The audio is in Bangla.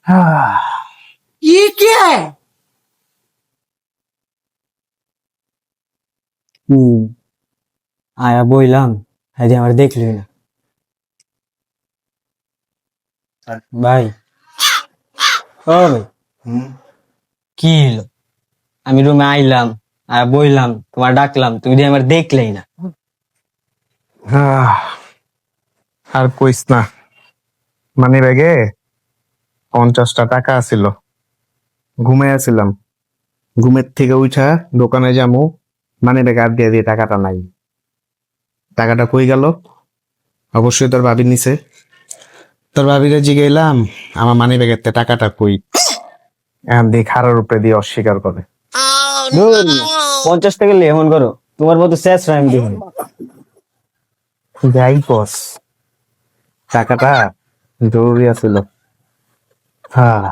ये क्या है? আয়া বইলাম, হ্যাঁ আমার দেখলি না ভাই। ও ভাই, কি হলো? আমি রুমে আইলাম, আয়া বইলাম, তোমার ডাকলাম, তুমি দিয়ে আমার দেখলেই না। আর কইস না, মানি ব্যাগে 50টা টাকা আছিল, ঘুমাই আছিলাম, ঘুমের থেকে উঠা দোকানে যামু, মানি ব্যাগে হাত দিয়ে দিয়ে টাকাটা নাই। টাকাটা কই গেল? অবশ্যই তোর ভাবি নিছে। তোর ভাবিরে জিগাইলাম আমার মানি ব্যাগের টাকাটা কই, এখন দিয়ে খারার উপরে দিয়ে অস্বীকার করে। ধুর, 50 টাকা নিয়ে এমন করো, তোমার মতো শেষ আমি দিব না। যাই কস, টাকাটা জরুরি আছিল। হ্যাঁ,